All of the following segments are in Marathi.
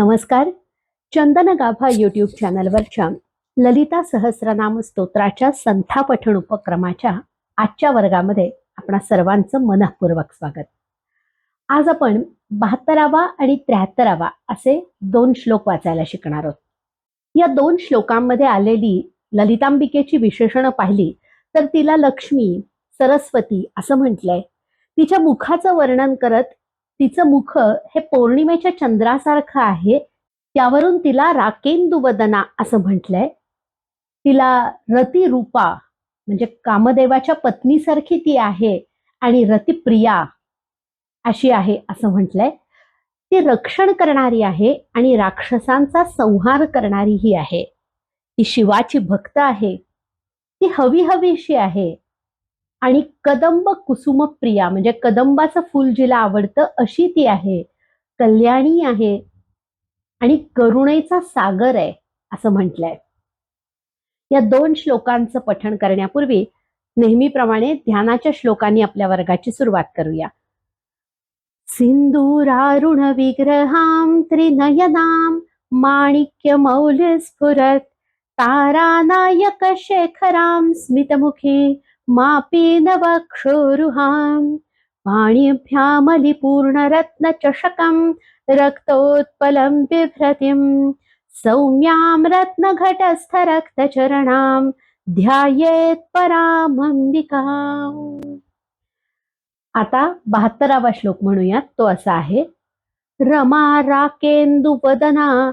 नमस्कार. चंदन गाभा यूट्यूब चॅनलवरच्या ललिता सहस्रनाम स्तोत्राच्या संथा पठण उपक्रमाच्या आजच्या वर्गामध्ये आपणा सर्वांचं मनःपूर्वक स्वागत. आज आपण 72वा आणि 73वा असे 2 श्लोक वाचायला शिकणार आहोत. या 2 श्लोकांमध्ये आलेली ललितांबिकेची विशेषणं पाहिली तर तिला लक्ष्मी, सरस्वती असं म्हटलंय. तिच्या मुखाचं वर्णन करत तिचं मुख हे पौर्णिमेच्या चंद्रासारखं आहे, त्यावरून तिला राकेंदू वदना असं म्हटलंय. तिला रतिरूपा म्हणजे कामदेवाच्या पत्नीसारखी ती आहे आणि रतिप्रिया अशी आहे असं म्हटलंय. ती रक्षण करणारी आहे आणि राक्षसांचा संहार करणारीही आहे. ती शिवाची भक्त आहे. ती हवीशी आहे आणि कदंब कुसुम प्रिया म्हणजे कदंबाचं फूल जिला आवडतं अशी ती आहे. कल्याणी आहे आणि करुणेचा सागर आहे असं म्हटलंय. या 2 श्लोकांचं पठण करण्यापूर्वी नेहमीप्रमाणे ध्यानाच्या श्लोकांनी आपल्या वर्गाची सुरुवात करूया. सिंदूरारुण विग्रहां त्रिनयनां माणिक्यमौल्य स्फुरत् तारानायक शेखरां स्मितमुखी मापीनवक्षोरुहां पाणिभ्यामलिपूर्णरत्नचषकं रक्तोत्पलं बिभ्रतिं सौम्यां रत्नघटस्थरक्तचरणां ध्यायेत् परामंबिकाम्. आता 72वा श्लोक म्हणूयात. तो असा आहे. रमा राकेंदू वदना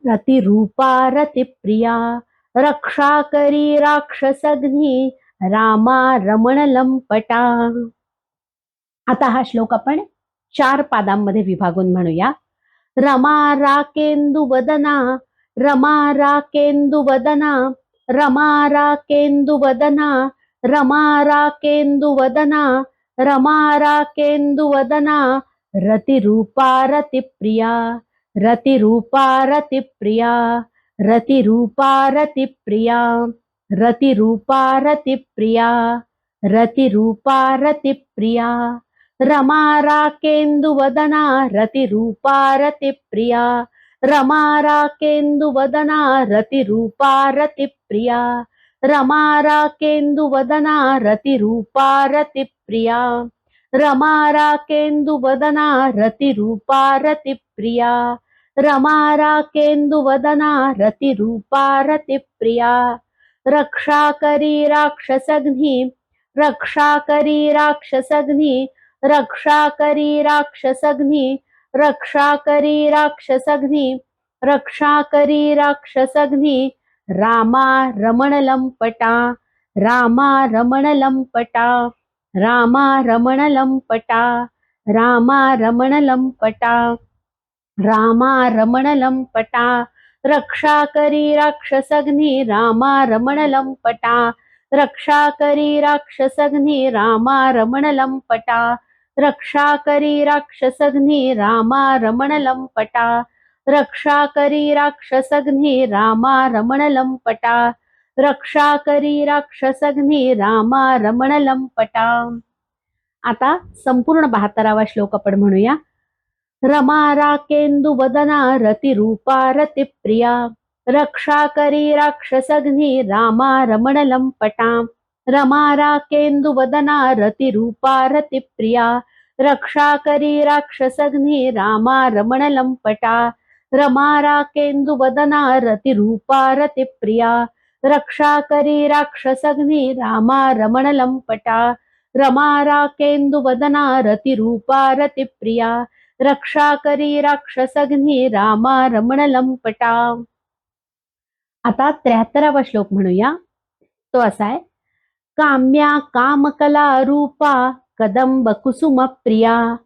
रतिरूपा रतिप्रिया रक्षा करी राक्षसग्नी रामा रमण लंपटा. आता हा श्लोक आपण 4 पादांमध्ये विभागून म्हणूया. रमा राकेंदू वदना, रमा राकेंदू वदना, रमा राकेंदू वदना, रमा राकेंदू वदना, रमा राकेंदू वदना, रतिरूपा रतिप्रिया, रतिरूपा रतिप्रिया, रतिरूपा रतिप्रिया, रतिरूपा रतिप्रिया, रतिरूपा रतिप्रिया, रमा राकेंदू वदना, रतिरूपा रतिप्रिया, रमा राकेंदू वदना, रतिरूपा रतिप्रिया, रमा राकेंदू वदना, रतिरूपा रतिप्रिया, रमा राकेंदू वदना, रतिरूपा रतिप्रिया, रमा राकेंदू वदना, रतिरूपा रतिप्रिया, रक्षा करी राक्षसग्नी, रक्षा करी राक्षसग्नी, रक्षा करी राक्षसग्नी, रक्षा करी राक्षसग्नी, रक्षा करी राक्षसग्नी, रामा रमण लंपटा, रामा रमण लंपटा, रामा रमण लंपटा, रामा रमण लंपटा, रामा रमण लंपटा, रक्षा करी राक्षसग्नी, रामा रमण लंपटा, रक्षा करी राक्षसग्नी, रामा रमण लंपटा, रक्षा करी राक्षसग्नी, रामा रमण लंपटा, रक्षा करी राक्षसग्नी, रामा रमण लंपटा, रक्षा करी राक्षसग्नी, रामा रमण लंपटा. आता संपूर्ण 72वा श्लोक आपण म्हणूया. रमा राकेंदू वदना, रतिरूपा रतिप्रिया, रक्षा करी राक्षसग्नी, रामा रमण लंपटा, रमा राकेंदू वदना, रतिरूपा रतिप्रिया, रक्षा करी राक्षसग्नी, रामा रमण लंपटा, रमा राकेंदू वदना, रतिरूपा रतिप्रिया, रक्षा करी राक्षसग्नी, रामा रमण लंपटा, रमा राकेंदू वदना, रतिरूपा रतिप्रिया, रक्षा करी राक्षसग्नी, रामा रमण लंपटा. आता 73वा श्लोक म्हणूया. तो असा आहे. काम्या कामकला रूपा कदंब कुसुम प्रिया,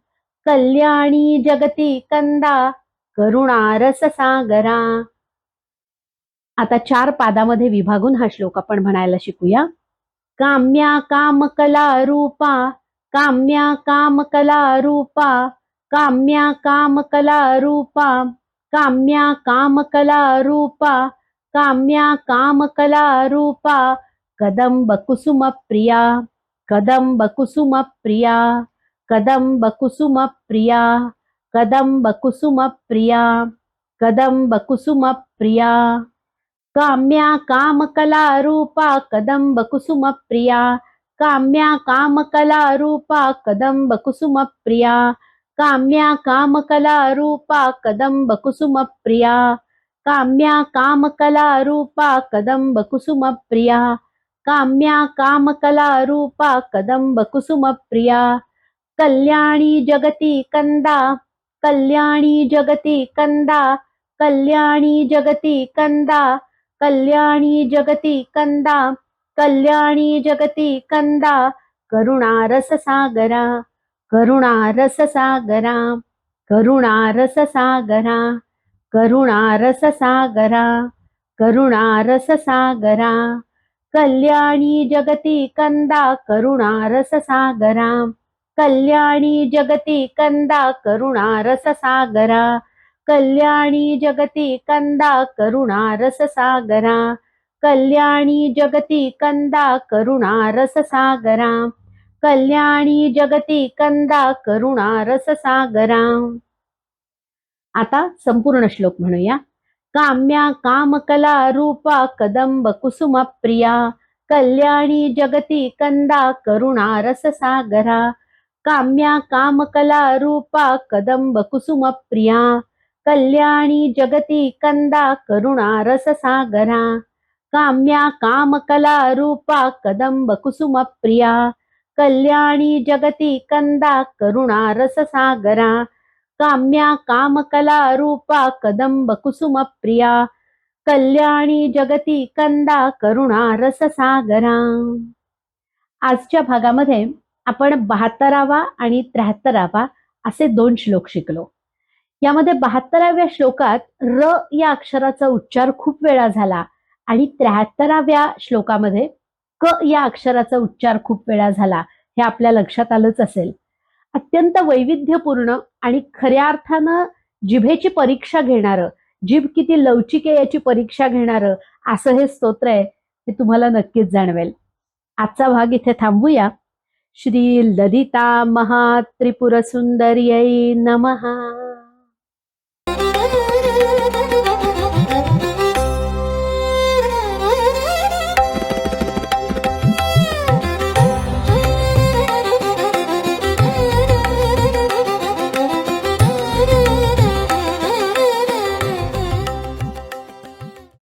कल्याणी जगती कंदा करुणा रस सागरा. आता 4 पादामध्ये विभागून हा श्लोक आपण म्हणायला शिकूया. काम्या कामकला रूपा, काम्या कामकला रूपा, काम्या कामकला रूपा, काम्या कामकला रूपा, काम्या कामकला रूपा, कदंब कुसुम प्रिया, कदंब कुसुम प्रिया, कदंब कुसुम प्रिया, कदंब कुसुम प्रिया, कदंब कुसुम प्रिया काम्या कामकला रूपा कदंब कुसुम प्रिया काम्या कामकला रूपा कदंब कुसुम प्रिया काम्या कामकला रूपा कदंब कुसुम प्रिया काम्या कामकला रूपा कदंब कुसुम प्रिया काम्या कामकला रूपा कदंब कुसुम प्रिया कल्याणी जगती कंदा कल्याणी जगती कंदा कल्याणी जगती कंदा कल्याणी जगती कंदा कल्याणी जगती कंदा करुणा रससागरा करुणा रससागरा करुणा रससागरा करुणा रससागरा करुणा रससागरा कल्याणी जगती कंदा करुणा रससागरा कल्याणी जगती कंदा करुणा रससागरा कल्याणी जगती कंदा करुणा रससागरा कल्याणी जगती कंदा करुणा रससागरा कल्याणी जगती कंदा करुणा रससागरा. आता संपूर्ण श्लोक म्हणूया. काम्या कामकला रूपा कदंब कुसुम प्रिया कल्याणी जगती कंदा करुणा रससागरा काम्या कामकला रूपा कदंब कुसुम प्रिया कल्याणी जगती कंदा करुणा रससागरा काम्या कामकला रूपा कदंब कुसुम प्रिया कल्याणी जगती कंदा करुणा रससागरा काम्या कामकला रूपा कदंब कुसुम प्रिया कल्याणी जगती कंदा करुणा रससागरा. आजच्या भागामध्ये आपण 72वा आणि 73वा असे 2 श्लोक शिकलो. यामध्ये 72व्या श्लोकात र या अक्षराचा उच्चार खूप वेळा झाला आणि 73व्या श्लोकामध्ये क या अक्षराचा उच्चार खूप वेळा झाला. हे आपल्या लक्षात आलंच असेल. अत्यंत वैविध्यपूर्ण आणि खऱ्या अर्थानं जिभेची परीक्षा घेणारं, जीभ किती लवचिक आहे याची परीक्षा घेणारं असं हे स्तोत्र आहे, हे तुम्हाला नक्कीच जाणवेल. आजचा भाग इथे थांबूया. श्री ललिता महात्रिपुर सुंदर्यै नमः.